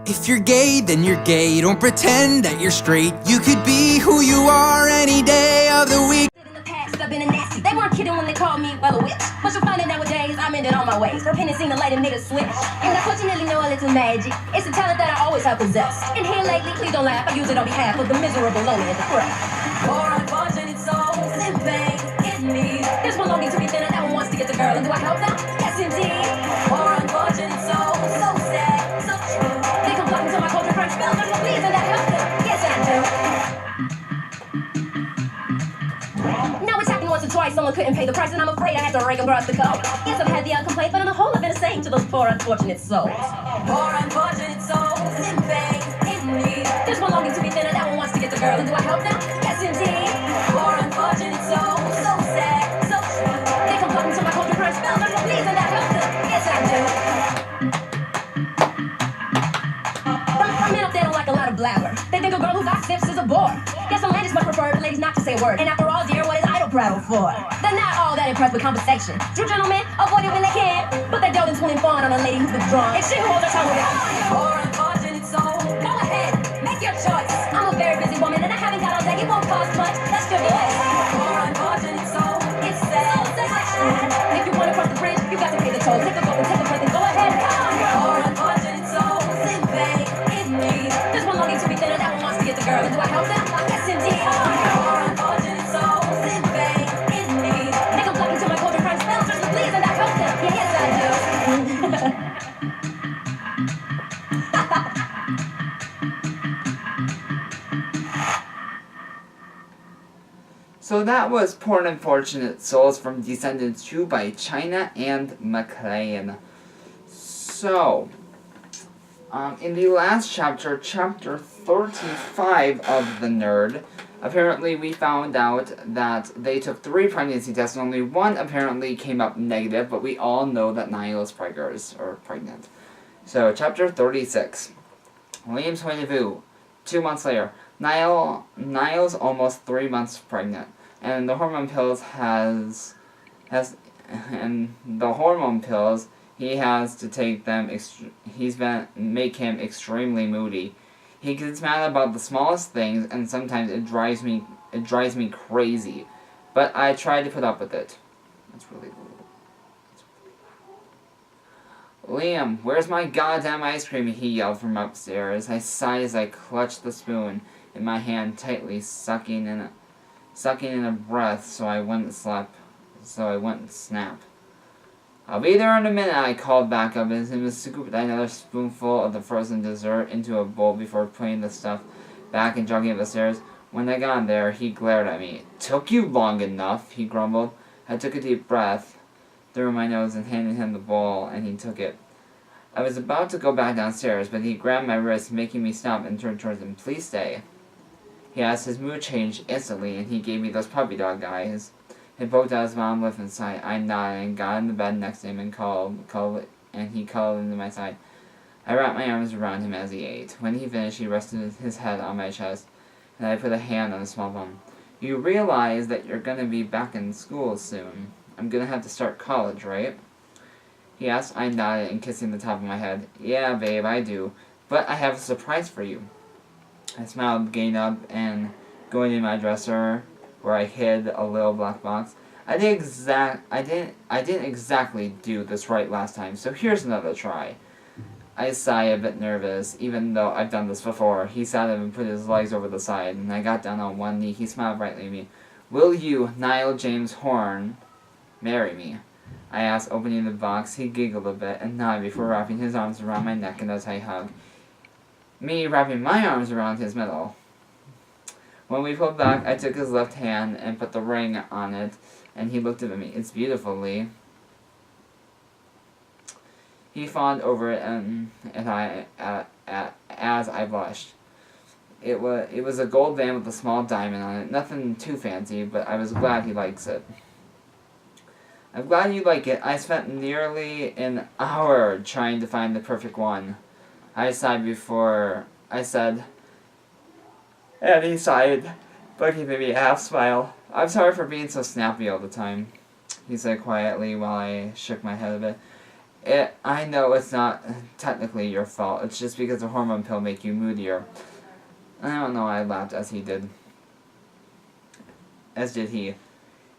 If you're gay, then you're gay. Don't pretend that you're straight. You could be who you are any day of the week. In the past, I've been a nasty. They weren't kidding when they called me, well, a witch. But you'll find that nowadays, I'm in it on my ways. Repenting seen the light of niggas switch. And I fortunately know a little magic. It's a talent that I always have possessed. And here lately, please don't laugh, I use it on behalf of the miserable, lonely, and depressed. For unfortunate souls in pain, in need. There's one longing to be thinner, that one wants to get the girl. And do I help them? Yes, indeed. For unfortunate souls, so sad, so true. They come flocking to my culture, French spells, but please, and that help them. Yes, I do. Now it's happened once or twice, someone couldn't pay the price, and I'm afraid I had to rake across the coat. Yes, I've had the complaint, but on the whole, I've been a saint to those poor unfortunate souls. Poor unfortunate souls in pain, in need. There's one longing to be thinner, that one wants to get the girl, and do I help them? Yes, indeed. Poor unfortunate souls, so sad, so true. They come flocking to my culture, French spells, but please, and that help them. Yes, I do. Some men up there don't like a lot of blabber. They think a girl who got sips is a bore. Yes, some ladies much prefer the ladies not to say a word. And after all, dear, what is idle prattle for? They're not all that impressed with conversation. True gentlemen avoid it when they can, but they don't twin fawn on a lady who's withdrawn. It's she who holds her tongue with it. Poor unfortunate soul, go ahead, make your choice. I'm a very busy woman and I haven't got all day. It won't cost much. That's your choice. Poor unfortunate soul, it's sad. So sad. If you want to cross the bridge, you got to pay the toll. Take a go and take a breath and go ahead. Poor unfortunate souls in pain, in need. There's one longing to be thinner, that one wants to get the girl. And do I help them? Yes, indeed. Poor unfortunate souls in pain, in need. They come flocking to my culture, French spells, just to please, and I help them. Yes, I do. So that was Poor Unfortunate Souls from Descendants 2 by China and McLean. So, in the last chapter, chapter 35 of The Nerd, apparently we found out that they took 3 pregnancy tests and only 1 apparently came up negative, but we all know that Niall is pregnant. So, chapter 36. Liam's point of view. 2 months later. Niall's almost 3 months pregnant, and the hormone pills he has to take them. Make him extremely moody. He gets mad about the smallest things, and sometimes it drives me crazy. But I try to put up with it. That's really cool. Liam, where's my goddamn ice cream? He yelled from upstairs. I sighed as I clutched the spoon in my hand tightly, sucking in a breath so I wouldn't snap. I'll be there in a minute, I called back up as he scooped another spoonful of the frozen dessert into a bowl before putting the stuff back and jogging up the stairs. When I got there, he glared at me. "Took you long enough," he grumbled. I took a deep breath through my nose and handed him the bowl, and he took it. I was about to go back downstairs, but he grabbed my wrist, making me stop and turn towards him. "Please stay." He asked. His mood changed instantly, and he gave me those puppy dog eyes. He poked out his bottom lip inside. I nodded and got in the bed next to him and he cuddled into my side. I wrapped my arms around him as he ate. When he finished, he rested his head on my chest, and I put a hand on his small bum. "You realize that you're gonna be back in school soon. I'm gonna have to start college, right?" He asked. I nodded and kissing the top of my head. "Yeah, babe, I do. But I have a surprise for you." I smiled, getting up and going in my dresser, where I hid a little black box. I didn't exactly do this right last time, so here's another try. I sighed, a bit nervous, even though I've done this before. He sat up and put his legs over the side, and I got down on one knee. He smiled brightly at me. "Will you, Niall James Horn, marry me?" I asked, opening the box. He giggled a bit and nodded before wrapping his arms around my neck in a tight hug. Me wrapping my arms around his middle. When we pulled back, I took his left hand and put the ring on it, and he looked up at me. "It's beautiful, Lee." He fawned over it as I blushed. It was a gold band with a small diamond on it. Nothing too fancy, but I was glad he likes it. "I'm glad you like it. I spent nearly an hour trying to find the perfect one." I sighed before I said, and he sighed, but he made me a half smile. "I'm sorry for being so snappy all the time," he said quietly while I shook my head a bit. I know it's not technically your fault. It's just because the hormone pill make you moodier. I don't know, I laughed as he did. As did he.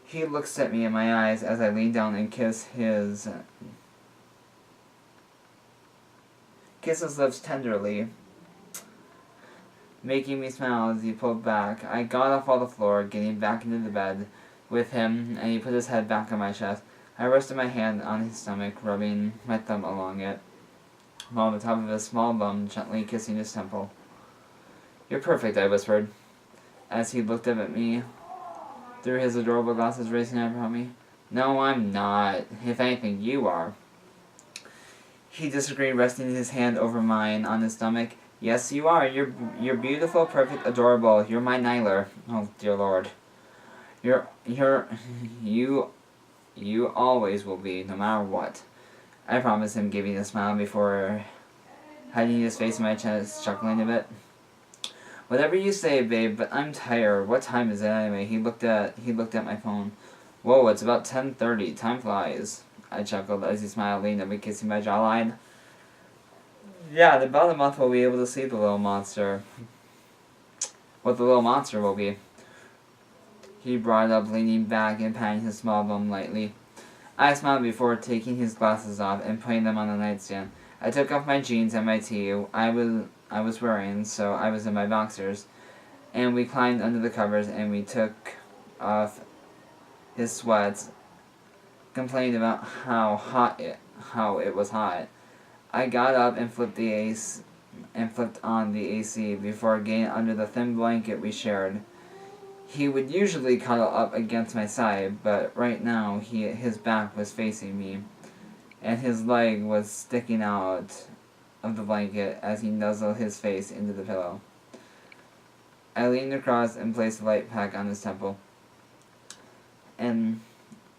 He looks at me in my eyes as I lean down and kiss his lips tenderly, making me smile as he pulled back. I got off on the floor, getting back into the bed with him, and he put his head back on my chest. I rested my hand on his stomach, rubbing my thumb along it, while the top of his small bum gently kissing his temple. "You're perfect," I whispered, as he looked up at me through his adorable glasses, raising up at me. "No, I'm not. If anything, you are." He disagreed, resting his hand over mine on his stomach. "Yes, you are. You're beautiful, perfect, adorable. You're my Nyler. Oh, dear Lord. You always will be, no matter what." I promised him, giving a smile before hiding his face in my chest, chuckling a bit. "Whatever you say, babe, but I'm tired. What time is it anyway?" He looked at my phone. "Whoa, it's about 10:30. Time flies." I chuckled as he smiled, leaning up and kissing my jawline. "Yeah, in about a month we'll be able to see the little monster." "What the little monster will be?" He brought up, leaning back and patting his small bum lightly. I smiled before taking his glasses off and putting them on the nightstand. I took off my jeans and my tee I was wearing, so I was in my boxers, and we climbed under the covers and we took off his sweats, complaining about how it was hot. I got up and flipped on the AC before getting under the thin blanket we shared. He would usually cuddle up against my side, but right now his back was facing me, and his leg was sticking out of the blanket as he nuzzled his face into the pillow. I leaned across and placed a light pack on his temple, and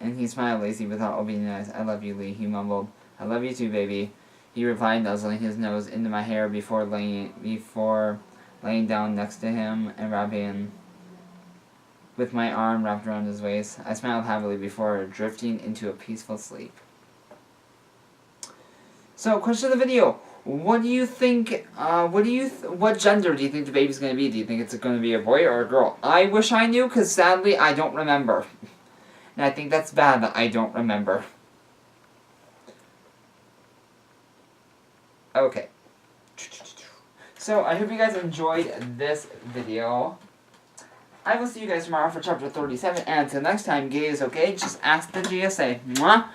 he smiled lazy without opening his eyes. "I love you, Lee," he mumbled. "I love you too, baby," he replied, nuzzling his nose into my hair before laying down next to him and wrapping with my arm wrapped around his waist. I smiled happily before drifting into a peaceful sleep. So, question of the video. What do you think, what gender do you think the baby's going to be? Do you think it's going to be a boy or a girl? I wish I knew, because sadly I don't remember. And I think that's bad that I don't remember. Okay. So, I hope you guys enjoyed this video. I will see you guys tomorrow for chapter 37, and until next time, gays, okay? Just ask the GSA. Mwah!